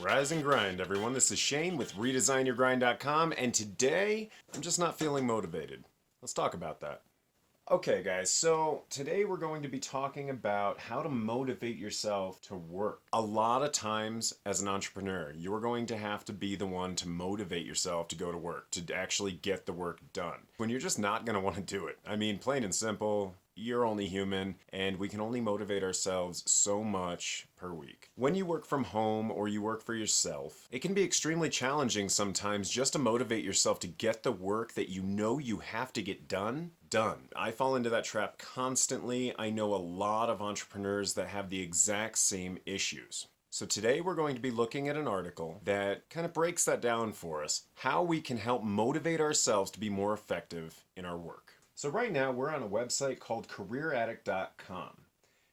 Rise and grind, everyone. This is Shane with ReDesignYourGrind.com, and today I'm just not feeling motivated. Let's talk about that. Okay, guys, so today we're going to be talking about how to motivate yourself to work. A lot of times, as an entrepreneur, you're going to have to be the one to motivate yourself to go to work, to actually get the work done. When you're just not going to want to do it. I mean, plain and simple, you're only human, and we can only motivate ourselves so much per week. When you work from home or you work for yourself, it can be extremely challenging sometimes just to motivate yourself to get the work that you know you have to get done. I fall into that trap constantly. I know a lot of entrepreneurs that have the exact same issues. So today we're going to be looking at an article that kind of breaks that down for us, how we can help motivate ourselves to be more effective in our work. So right now we're on a website called CareerAddict.com.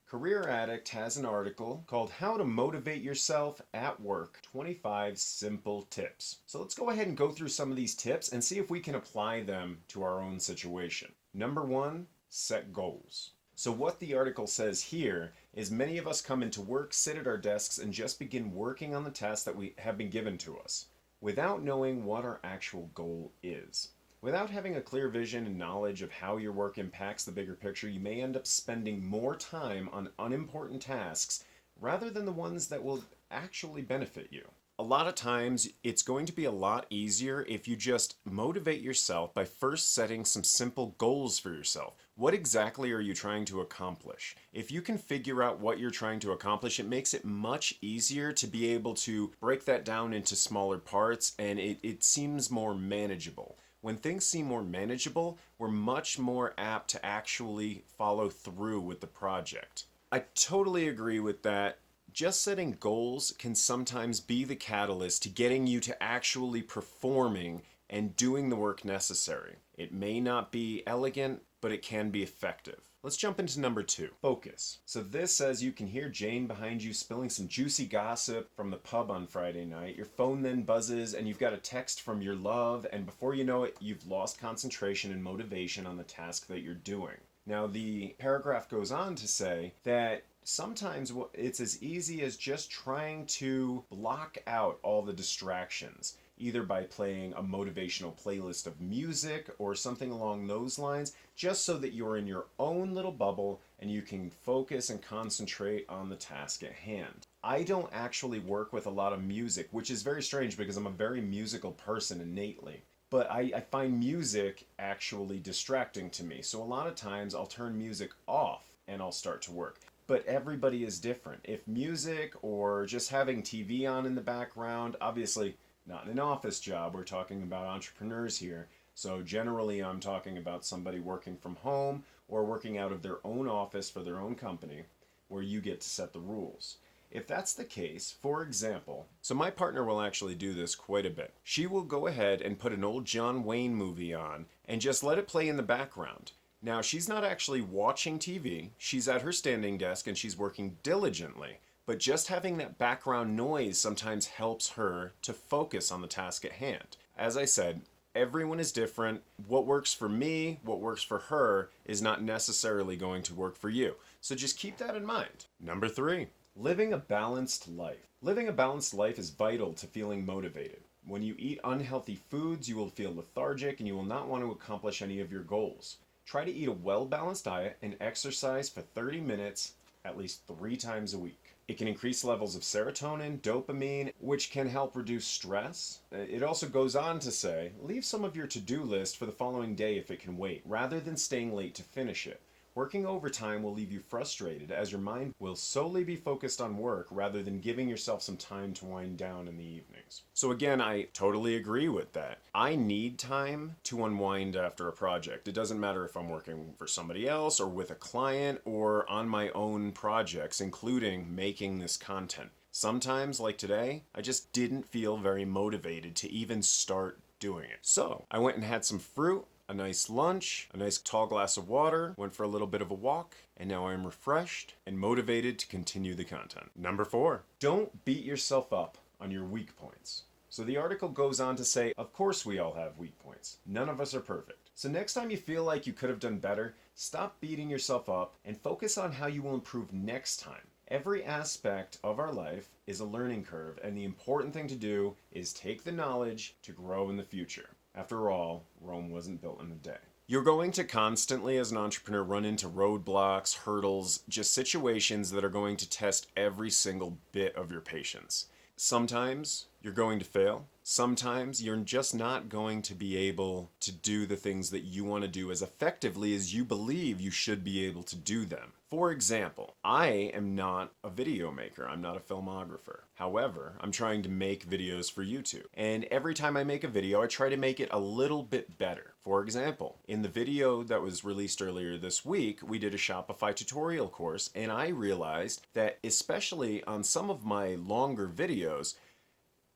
Career Addict has an article called How to Motivate Yourself at Work, 25 Simple Tips. So let's go ahead and go through some of these tips and see if we can apply them to our own situation. Number 1, set goals. So what the article says here is many of us come into work, sit at our desks, and just begin working on the tasks that we have been given to us without knowing what our actual goal is. Without having a clear vision and knowledge of how your work impacts the bigger picture, you may end up spending more time on unimportant tasks rather than the ones that will actually benefit you. A lot of times, it's going to be a lot easier if you just motivate yourself by first setting some simple goals for yourself. What exactly are you trying to accomplish? If you can figure out what you're trying to accomplish, it makes it much easier to be able to break that down into smaller parts, and it seems more manageable. When things seem more manageable, we're much more apt to actually follow through with the project. I totally agree with that. Just setting goals can sometimes be the catalyst to getting you to actually performing and doing the work necessary. It may not be elegant, but it can be effective. Let's jump into number 2, focus. So this says you can hear Jane behind you spilling some juicy gossip from the pub on Friday night. Your phone then buzzes and you've got a text from your love, and before you know it, you've lost concentration and motivation on the task that you're doing. Now the paragraph goes on to say that sometimes it's as easy as just trying to block out all the distractions, either by playing a motivational playlist of music or something along those lines, just so that you're in your own little bubble and you can focus and concentrate on the task at hand. I don't actually work with a lot of music, which is very strange because I'm a very musical person innately. But I find music actually distracting to me. So a lot of times I'll turn music off and I'll start to work. But everybody is different. If music or just having TV on in the background, obviously not an office job, we're talking about entrepreneurs here. So generally I'm talking about somebody working from home or working out of their own office for their own company where you get to set the rules. If that's the case, for example, so my partner will actually do this quite a bit. She will go ahead and put an old John Wayne movie on and just let it play in the background. Now, she's not actually watching TV. She's at her standing desk and she's working diligently. But just having that background noise sometimes helps her to focus on the task at hand. As I said, everyone is different. What works for me, what works for her, is not necessarily going to work for you. So just keep that in mind. Number 3, living a balanced life. Living a balanced life is vital to feeling motivated. When you eat unhealthy foods, you will feel lethargic and you will not want to accomplish any of your goals. Try to eat a well-balanced diet and exercise for 30 minutes at least 3 times a week. It can increase levels of serotonin, dopamine, which can help reduce stress. It also goes on to say, leave some of your to-do list for the following day if it can wait, rather than staying late to finish it. Working overtime will leave you frustrated as your mind will solely be focused on work rather than giving yourself some time to wind down in the evenings. So again, I totally agree with that. I need time to unwind after a project. It doesn't matter if I'm working for somebody else or with a client or on my own projects, including making this content. Sometimes, like today, I just didn't feel very motivated to even start doing it. So I went and had some fruit, a nice lunch, a nice tall glass of water, went for a little bit of a walk, and now I'm refreshed and motivated to continue the content. Number 4, don't beat yourself up on your weak points. So the article goes on to say, of course we all have weak points. None of us are perfect. So next time you feel like you could have done better, stop beating yourself up and focus on how you will improve next time. Every aspect of our life is a learning curve, and the important thing to do is take the knowledge to grow in the future. After all, Rome wasn't built in a day. You're going to constantly, as an entrepreneur, run into roadblocks, hurdles, just situations that are going to test every single bit of your patience. Sometimes you're going to fail. Sometimes you're just not going to be able to do the things that you want to do as effectively as you believe you should be able to do them. For example, I am not a video maker. I'm not a filmographer. However, I'm trying to make videos for YouTube. And every time I make a video, I try to make it a little bit better. For example, in the video that was released earlier this week, we did a Shopify tutorial course, and I realized that especially on some of my longer videos,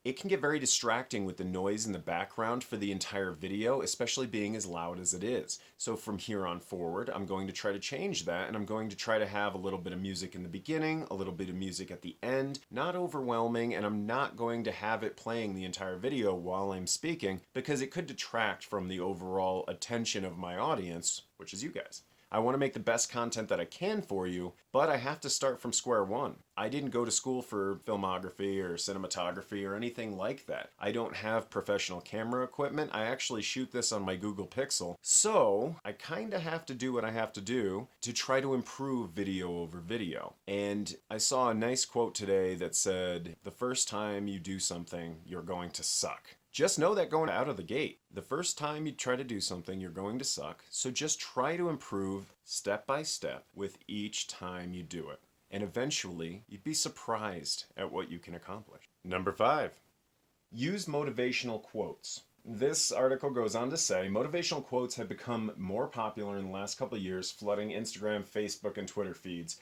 it can get very distracting with the noise in the background for the entire video, especially being as loud as it is. So from here on forward, I'm going to try to change that, and I'm going to try to have a little bit of music in the beginning, a little bit of music at the end, not overwhelming, and I'm not going to have it playing the entire video while I'm speaking because it could detract from the overall attention of my audience, which is you guys. I want to make the best content that I can for you, but I have to start from square one. I didn't go to school for filmography or cinematography or anything like that. I don't have professional camera equipment. I actually shoot this on my Google Pixel. So I kind of have to do what I have to do to try to improve video over video. And I saw a nice quote today that said, "The first time you do something, you're going to suck." Just know that going out of the gate. The first time you try to do something, you're going to suck. So just try to improve step by step with each time you do it. And eventually, you'd be surprised at what you can accomplish. Number 5, use motivational quotes. This article goes on to say, motivational quotes have become more popular in the last couple of years, flooding Instagram, Facebook, and Twitter feeds.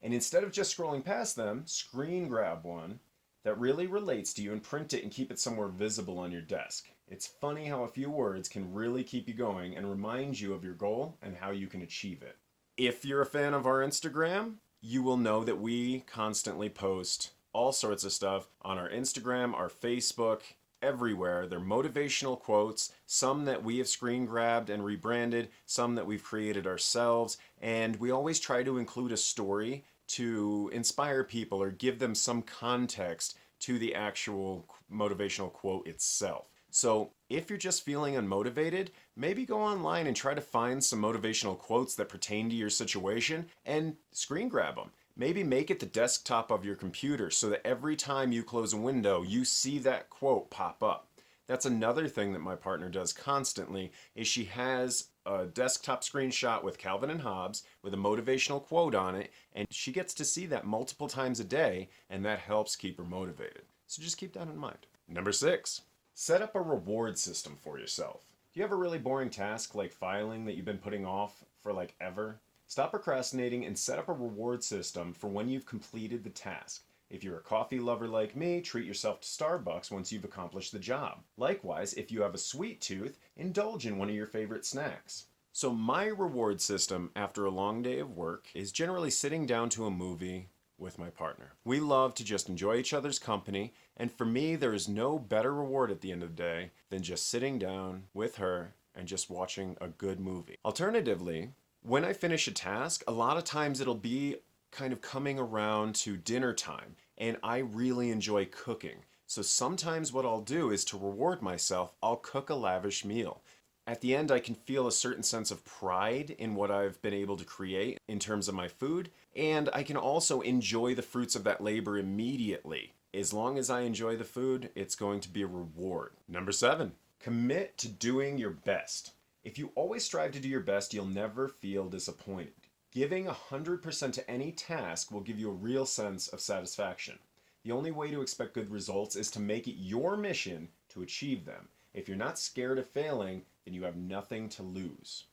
And instead of just scrolling past them, screen grab one that really relates to you and print it and keep it somewhere visible on your desk. It's funny how a few words can really keep you going and remind you of your goal and how you can achieve it. If you're a fan of our Instagram, you will know that we constantly post all sorts of stuff on our Instagram, our Facebook, everywhere. They're motivational quotes, some that we have screen grabbed and rebranded, some that we've created ourselves, and we always try to include a story to inspire people or give them some context to the actual motivational quote itself. So if you're just feeling unmotivated, maybe go online and try to find some motivational quotes that pertain to your situation and screen grab them. Maybe make it the desktop of your computer so that every time you close a window, you see that quote pop up. That's another thing that my partner does constantly, is she has a desktop screenshot with Calvin and Hobbes with a motivational quote on it, and she gets to see that multiple times a day, and that helps keep her motivated. So just keep that in mind. Number 6, set up a reward system for yourself. Do you have a really boring task like filing that you've been putting off for like ever? Stop procrastinating and set up a reward system for when you've completed the task. If you're a coffee lover like me, treat yourself to Starbucks once you've accomplished the job. Likewise, if you have a sweet tooth, indulge in one of your favorite snacks. So my reward system after a long day of work is generally sitting down to a movie with my partner. We love to just enjoy each other's company, and for me, there is no better reward at the end of the day than just sitting down with her and just watching a good movie. Alternatively, when I finish a task, a lot of times it'll be kind of coming around to dinner time, and I really enjoy cooking. So sometimes what I'll do is to reward myself, I'll cook a lavish meal. At the end, I can feel a certain sense of pride in what I've been able to create in terms of my food, and I can also enjoy the fruits of that labor immediately. As long as I enjoy the food, it's going to be a reward. Number 7, commit to doing your best. If you always strive to do your best, you'll never feel disappointed. Giving 100% to any task will give you a real sense of satisfaction. The only way to expect good results is to make it your mission to achieve them. If you're not scared of failing, then you have nothing to lose.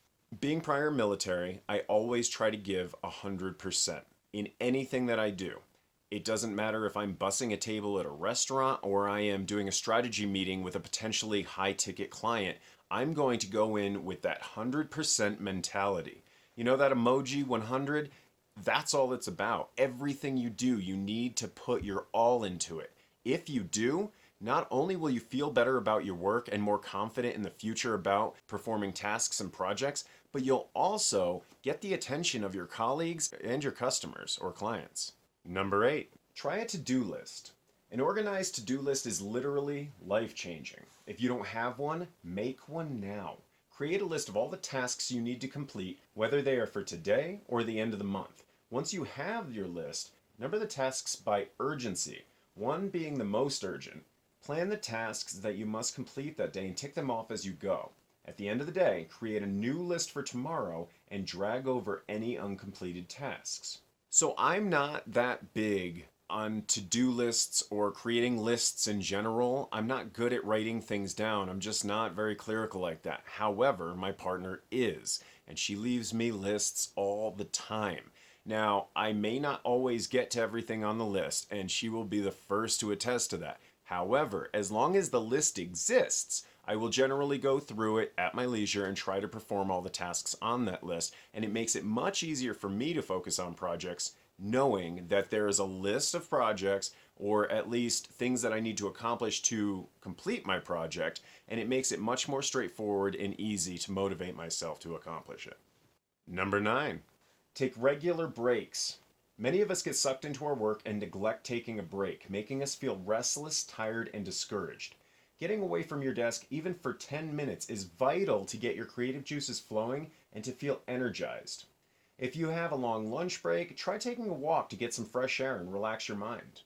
Being prior military, I always try to give 100% in anything that I do. It doesn't matter if I'm bussing a table at a restaurant or I am doing a strategy meeting with a potentially high-ticket client. I'm going to go in with that 100% mentality. You know that emoji 100? That's all it's about. Everything you do, you need to put your all into it. If you do, not only will you feel better about your work and more confident in the future about performing tasks and projects, but you'll also get the attention of your colleagues and your customers or clients. Number 8, try a to-do list. An organized to-do list is literally life-changing. If you don't have one, make one now. Create a list of all the tasks you need to complete, whether they are for today or the end of the month. Once you have your list, number the tasks by urgency, one being the most urgent. Plan the tasks that you must complete that day and tick them off as you go. At the end of the day, create a new list for tomorrow and drag over any uncompleted tasks. So I'm not that big on to-do lists or creating lists in general. I'm not good at writing things down. I'm just not very clerical like that. However, my partner is, and she leaves me lists all the time. Now, I may not always get to everything on the list, and she will be the first to attest to that. However, as long as the list exists, I will generally go through it at my leisure and try to perform all the tasks on that list, and it makes it much easier for me to focus on projects knowing that there is a list of projects or at least things that I need to accomplish to complete my project, and it makes it much more straightforward and easy to motivate myself to accomplish it. Number 9, take regular breaks. Many of us get sucked into our work and neglect taking a break, making us feel restless, tired, and discouraged. Getting away from your desk even for 10 minutes is vital to get your creative juices flowing and to feel energized. If you have a long lunch break, try taking a walk to get some fresh air and relax your mind.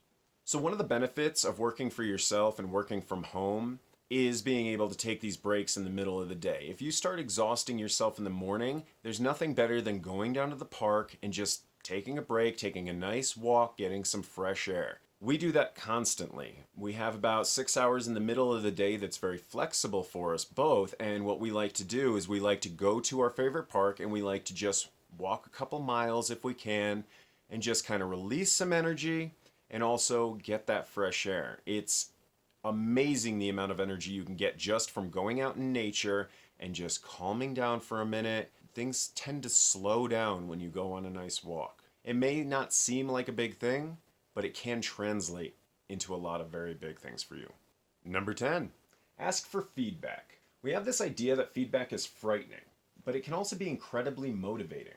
So one of the benefits of working for yourself and working from home is being able to take these breaks in the middle of the day. If you start exhausting yourself in the morning, there's nothing better than going down to the park and just taking a break, taking a nice walk, getting some fresh air. We do that constantly. We have about 6 hours in the middle of the day that's very flexible for us both, and what we like to do is we like to go to our favorite park and we like to just walk a couple miles if we can and just kind of release some energy and also get that fresh air. It's amazing the amount of energy you can get just from going out in nature and just calming down for a minute. Things tend to slow down when you go on a nice walk. It may not seem like a big thing, but it can translate into a lot of very big things for you. Number 10, ask for feedback. We have this idea that feedback is frightening, but it can also be incredibly motivating.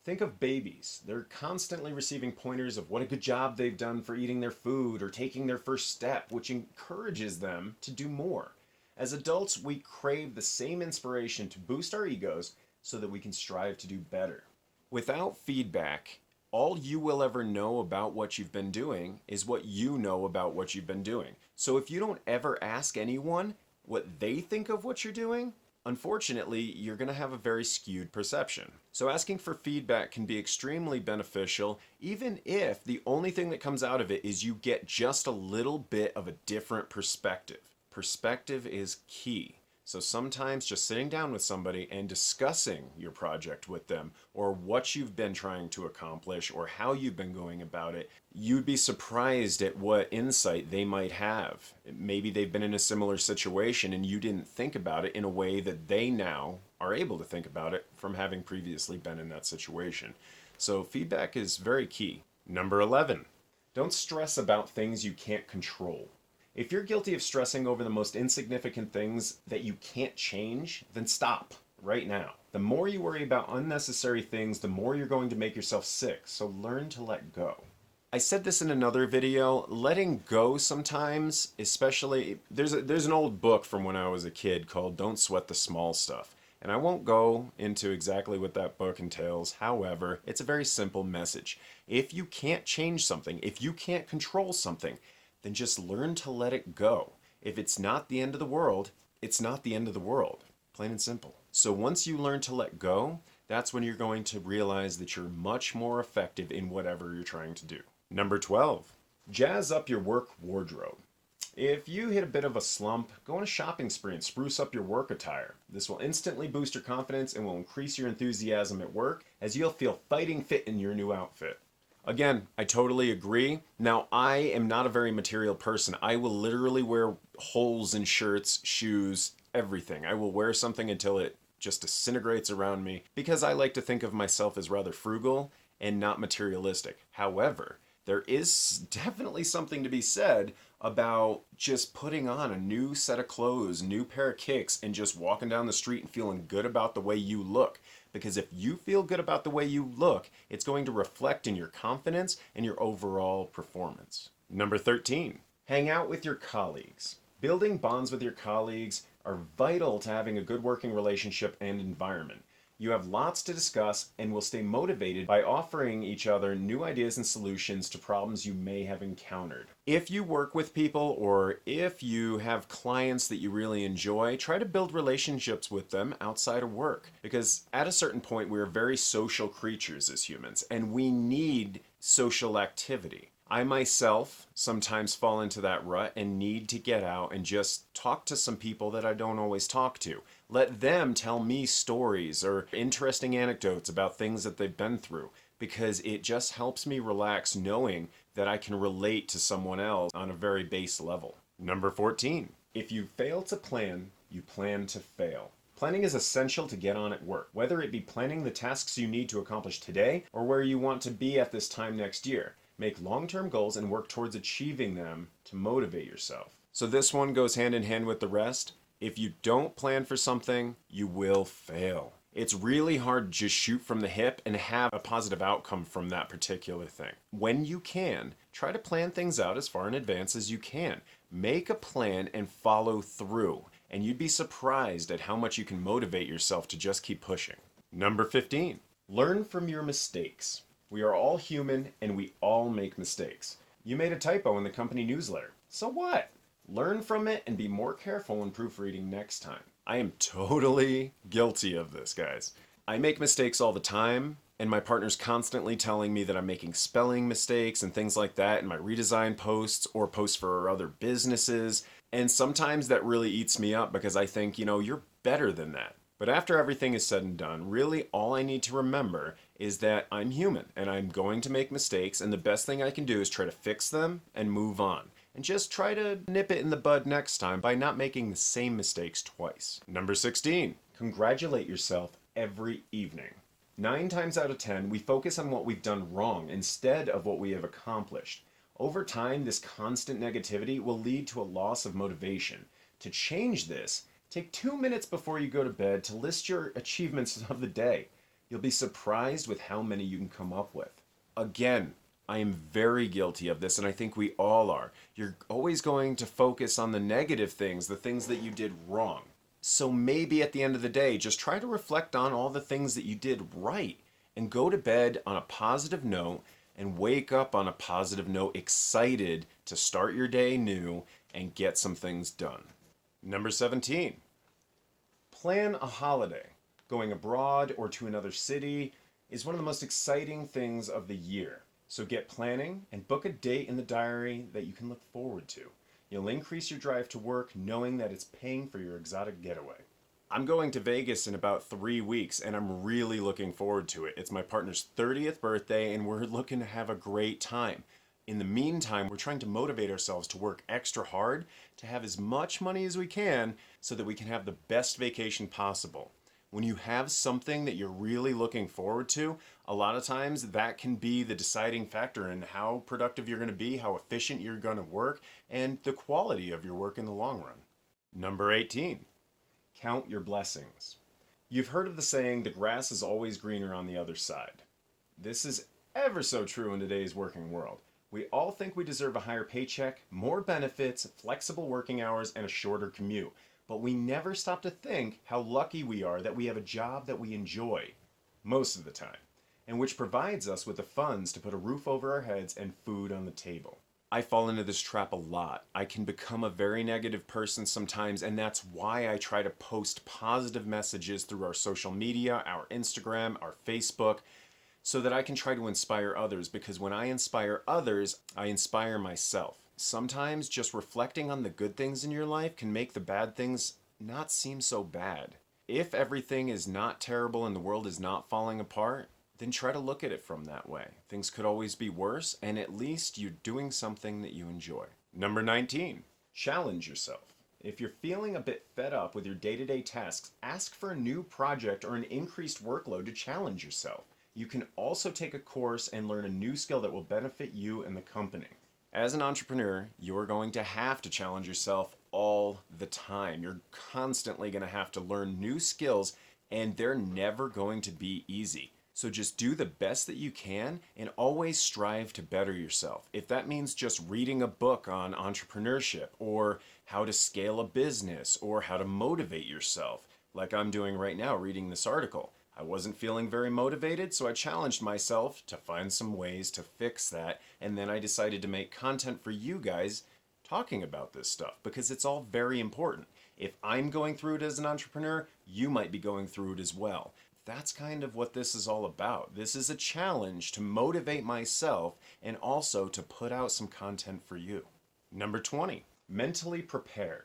Think of babies. They're constantly receiving pointers of what a good job they've done for eating their food or taking their first step, which encourages them to do more. As adults, we crave the same inspiration to boost our egos so that we can strive to do better. Without feedback, all you will ever know about what you've been doing is what you know about what you've been doing. So if you don't ever ask anyone what they think of what you're doing, unfortunately, you're going to have a very skewed perception. So asking for feedback can be extremely beneficial, even if the only thing that comes out of it is you get just a little bit of a different perspective. Perspective is key. So sometimes just sitting down with somebody and discussing your project with them or what you've been trying to accomplish or how you've been going about it, you'd be surprised at what insight they might have. Maybe they've been in a similar situation and you didn't think about it in a way that they now are able to think about it from having previously been in that situation. So feedback is very key. Number 11, don't stress about things you can't control. If you're guilty of stressing over the most insignificant things that you can't change, then stop right now. The more you worry about unnecessary things, the more you're going to make yourself sick, so learn to let go. I said this in another video, letting go sometimes, especially, there's an old book from when I was a kid called Don't Sweat the Small Stuff. And I won't go into exactly what that book entails. However, it's a very simple message. If you can't change something, if you can't control something, then just learn to let it go. If it's not the end of the world, it's not the end of the world. Plain and simple. So once you learn to let go, that's when you're going to realize that you're much more effective in whatever you're trying to do. Number 12, jazz up your work wardrobe. If you hit a bit of a slump, go on a shopping spree and spruce up your work attire. This will instantly boost your confidence and will increase your enthusiasm at work as you'll feel fighting fit in your new outfit. Again, I totally agree. Now, I am not a very material person. I will literally wear holes in shirts, shoes, everything. I will wear something until it just disintegrates around me because I like to think of myself as rather frugal and not materialistic. However, there is definitely something to be said about just putting on a new set of clothes, new pair of kicks, and just walking down the street and feeling good about the way you look. because if you feel good about the way you look, it's going to reflect in your confidence and your overall performance. Number 13, hang out with your colleagues. Building bonds with your colleagues are vital to having a good working relationship and environment. You have lots to discuss and will stay motivated by offering each other new ideas and solutions to problems you may have encountered. If you work with people or if you have clients that you really enjoy, try to build relationships with them outside of work, because at a certain point we are very social creatures as humans and we need social activity. I myself sometimes fall into that rut and need to get out and just talk to some people that I don't always talk to. Let them tell me stories or interesting anecdotes about things that they've been through, because it just helps me relax knowing that I can relate to someone else on a very base level. Number 14, if you fail to plan, you plan to fail. Planning is essential to get on at work, whether it be planning the tasks you need to accomplish today or where you want to be at this time next year. Make long-term goals and work towards achieving them to motivate yourself. So this one goes hand in hand with the rest. If you don't plan for something, you will fail. It's really hard to just shoot from the hip and have a positive outcome from that particular thing. When you can, try to plan things out as far in advance as you can. Make a plan and follow through, and you'd be surprised at how much you can motivate yourself to just keep pushing. Number 15, learn from your mistakes. We are all human and we all make mistakes. You made a typo in the company newsletter. So what? Learn from it and be more careful when proofreading next time. I am totally guilty of this, guys. I make mistakes all the time, and my partner's constantly telling me that I'm making spelling mistakes and things like that in my redesign posts or posts for other businesses. And sometimes that really eats me up because I think, you're better than that. But after everything is said and done, really all I need to remember is that I'm human and I'm going to make mistakes, and the best thing I can do is try to fix them and move on. And just try to nip it in the bud next time by not making the same mistakes twice. Number 16, congratulate yourself every evening. 9 times out of 10, we focus on what we've done wrong instead of what we have accomplished. Over time, this constant negativity will lead to a loss of motivation. To change this, take 2 minutes before you go to bed to list your achievements of the day. You'll be surprised with how many you can come up with. Again, I am very guilty of this, and I think we all are. You're always going to focus on the negative things, the things that you did wrong. So maybe at the end of the day, just try to reflect on all the things that you did right and go to bed on a positive note and wake up on a positive note, excited to start your day new and get some things done. Number 17, plan a holiday. Going abroad or to another city is one of the most exciting things of the year. So get planning and book a date in the diary that you can look forward to. You'll increase your drive to work knowing that it's paying for your exotic getaway. I'm going to Vegas in about 3 weeks and I'm really looking forward to it. It's my partner's 30th birthday and we're looking to have a great time. In the meantime, we're trying to motivate ourselves to work extra hard to have as much money as we can so that we can have the best vacation possible. When you have something that you're really looking forward to, a lot of times that can be the deciding factor in how productive you're going to be, how efficient you're going to work, and the quality of your work in the long run. Number 18, count your blessings. You've heard of the saying, the grass is always greener on the other side. This is ever so true in today's working world. We all think we deserve a higher paycheck, more benefits, flexible working hours, and a shorter commute. But we never stop to think how lucky we are that we have a job that we enjoy, most of the time, and which provides us with the funds to put a roof over our heads and food on the table. I fall into this trap a lot. I can become a very negative person sometimes, and that's why I try to post positive messages through our social media, our Instagram, our Facebook, so that I can try to inspire others, because when I inspire others, I inspire myself. Sometimes just reflecting on the good things in your life can make the bad things not seem so bad. If everything is not terrible and the world is not falling apart, then try to look at it from that way. Things could always be worse, and at least you're doing something that you enjoy. Number 19, challenge yourself. If you're feeling a bit fed up with your day-to-day tasks, ask for a new project or an increased workload to challenge yourself. You can also take a course and learn a new skill that will benefit you and the company. As an entrepreneur, you're going to have to challenge yourself all the time. You're constantly going to have to learn new skills and they're never going to be easy. So just do the best that you can and always strive to better yourself. If that means just reading a book on entrepreneurship or how to scale a business or how to motivate yourself, like I'm doing right now reading this article. I wasn't feeling very motivated, so I challenged myself to find some ways to fix that, and then I decided to make content for you guys talking about this stuff because it's all very important. If I'm going through it as an entrepreneur, you might be going through it as well. That's kind of what this is all about. This is a challenge to motivate myself and also to put out some content for you. Number 20, mentally prepare.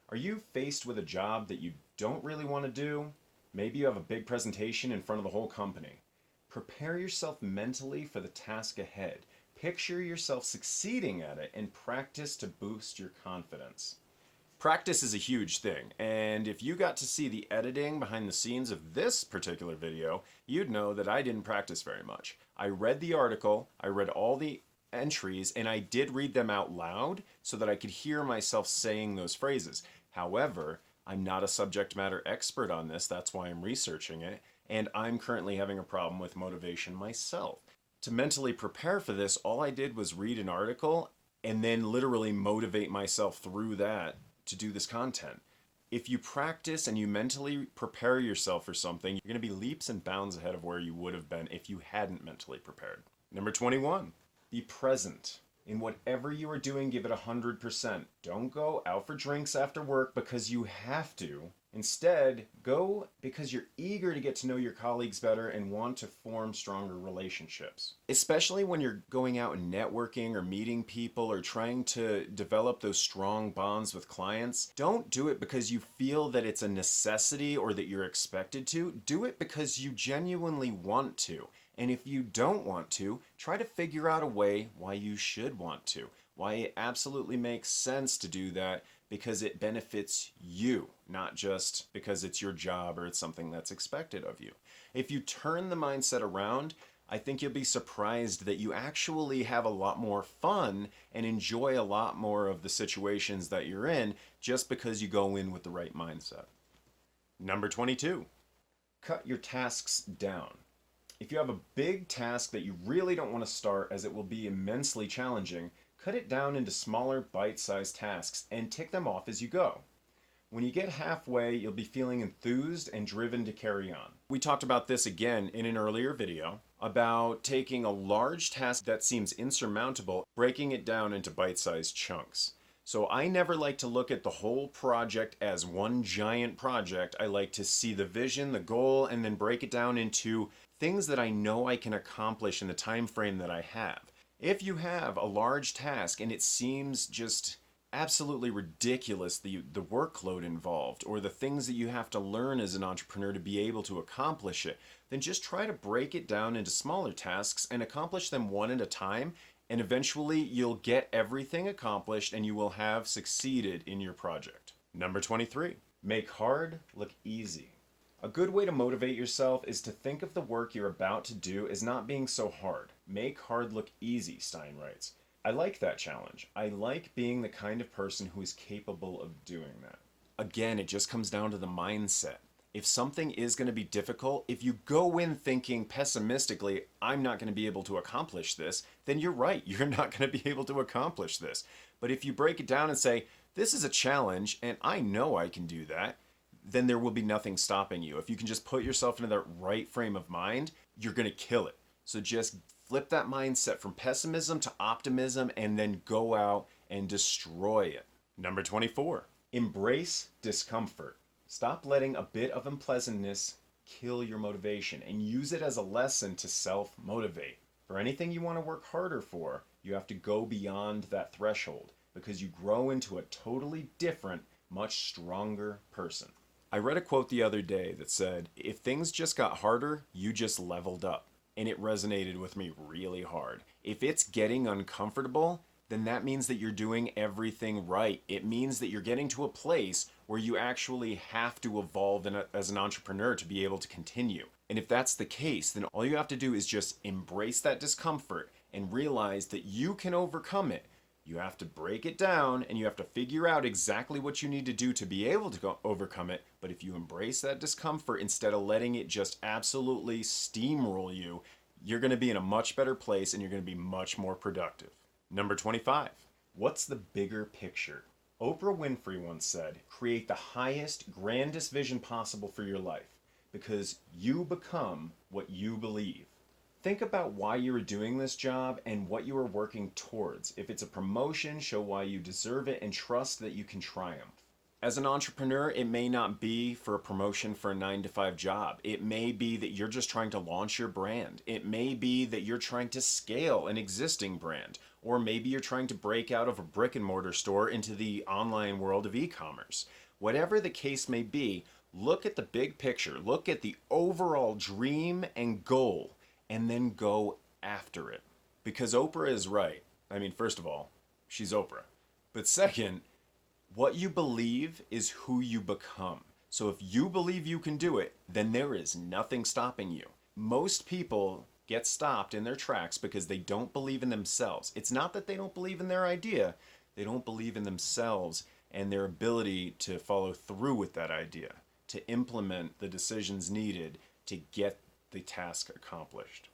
Are you faced with a job that you don't really want to do? Maybe you have a big presentation in front of the whole company. Prepare yourself mentally for the task ahead. Picture yourself succeeding at it and practice to boost your confidence. Practice is a huge thing, and if you got to see the editing behind the scenes of this particular video, you'd know that I didn't practice very much. I read the article, I read all the entries, and I did read them out loud so that I could hear myself saying those phrases. However, I'm not a subject matter expert on this, that's why I'm researching it, and I'm currently having a problem with motivation myself. To mentally prepare for this, all I did was read an article and then literally motivate myself through that to do this content. If you practice and you mentally prepare yourself for something, you're going to be leaps and bounds ahead of where you would have been if you hadn't mentally prepared. Number 21, be present. In whatever you are doing, give it 100%. Don't go out for drinks after work because you have to. Instead, go because you're eager to get to know your colleagues better and want to form stronger relationships. Especially when you're going out and networking or meeting people or trying to develop those strong bonds with clients. Don't do it because you feel that it's a necessity or that you're expected to. Do it because you genuinely want to. And if you don't want to, try to figure out a way why you should want to. Why it absolutely makes sense to do that because it benefits you, not just because it's your job or it's something that's expected of you. If you turn the mindset around, I think you'll be surprised that you actually have a lot more fun and enjoy a lot more of the situations that you're in just because you go in with the right mindset. Number 22, cut your tasks down. If you have a big task that you really don't want to start as it will be immensely challenging, cut it down into smaller bite-sized tasks and tick them off as you go. When you get halfway, you'll be feeling enthused and driven to carry on. We talked about this again in an earlier video about taking a large task that seems insurmountable, breaking it down into bite-sized chunks. So I never like to look at the whole project as one giant project. I like to see the vision, the goal, and then break it down into things that I know I can accomplish in the time frame that I have. If you have a large task and it seems just absolutely ridiculous, the workload involved or the things that you have to learn as an entrepreneur to be able to accomplish it, then just try to break it down into smaller tasks and accomplish them one at a time, and eventually you'll get everything accomplished and you will have succeeded in your project. Number 23, make hard look easy. A good way to motivate yourself is to think of the work you're about to do as not being so hard. Make hard look easy, Stein writes. I like that challenge. I like being the kind of person who is capable of doing that. Again, it just comes down to the mindset. If something is going to be difficult, if you go in thinking pessimistically, I'm not going to be able to accomplish this, then you're right. You're not going to be able to accomplish this. But if you break it down and say, this is a challenge and I know I can do that, then there will be nothing stopping you. If you can just put yourself into that right frame of mind, you're going to kill it. So just flip that mindset from pessimism to optimism and then go out and destroy it. Number 24, embrace discomfort. Stop letting a bit of unpleasantness kill your motivation and use it as a lesson to self-motivate. For anything you want to work harder for, you have to go beyond that threshold because you grow into a totally different, much stronger person. I read a quote the other day that said, if things just got harder, you just leveled up. And it resonated with me really hard. If it's getting uncomfortable, then that means that you're doing everything right. It means that you're getting to a place where you actually have to evolve as an entrepreneur to be able to continue. And if that's the case, then all you have to do is just embrace that discomfort and realize that you can overcome it. You have to break it down and you have to figure out exactly what you need to do to be able to overcome it. But if you embrace that discomfort instead of letting it just absolutely steamroll you, you're going to be in a much better place and you're going to be much more productive. Number 25. What's the bigger picture? Oprah Winfrey once said, create the highest, grandest vision possible for your life because you become what you believe. Think about why you are doing this job and what you are working towards. If it's a promotion, show why you deserve it and trust that you can triumph. As an entrepreneur, it may not be for a promotion for a 9-to-5 job. It may be that you're just trying to launch your brand. It may be that you're trying to scale an existing brand. Or maybe you're trying to break out of a brick and mortar store into the online world of e-commerce. Whatever the case may be, look at the big picture. Look at the overall dream and goal and then go after it. Because Oprah is right. I mean, first of all, she's Oprah. But second, what you believe is who you become. So if you believe you can do it, then there is nothing stopping you. Most people get stopped in their tracks because they don't believe in themselves. It's not that they don't believe in their idea, they don't believe in themselves and their ability to follow through with that idea, to implement the decisions needed to get the task accomplished.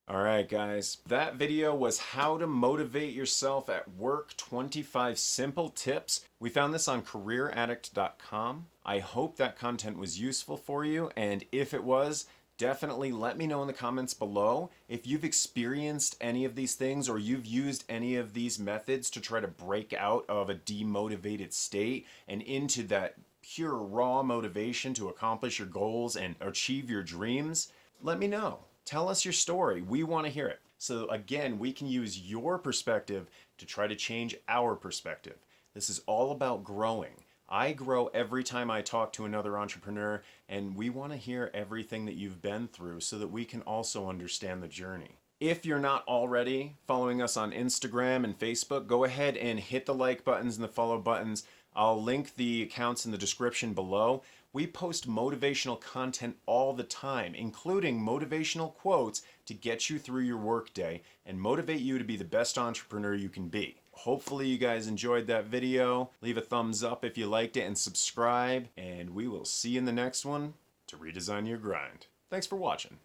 All right, guys, that video was how to motivate yourself at work, 25 simple tips. We found this on careeraddict.com. I hope that content was useful for you, and if it was, definitely let me know in the comments below if you've experienced any of these things or you've used any of these methods to try to break out of a demotivated state and into that pure raw motivation to accomplish your goals and achieve your dreams. Let me know. Tell us your story. We want to hear it. So again, we can use your perspective to try to change our perspective. This is all about growing. I grow every time I talk to another entrepreneur, and we want to hear everything that you've been through so that we can also understand the journey. If you're not already following us on Instagram and Facebook, go ahead and hit the like buttons and the follow buttons. I'll link the accounts in the description below. We post motivational content all the time, including motivational quotes to get you through your workday and motivate you to be the best entrepreneur you can be. Hopefully you guys enjoyed that video. Leave a thumbs up if you liked it and subscribe, and we will see you in the next one to redesign your grind. Thanks for watching.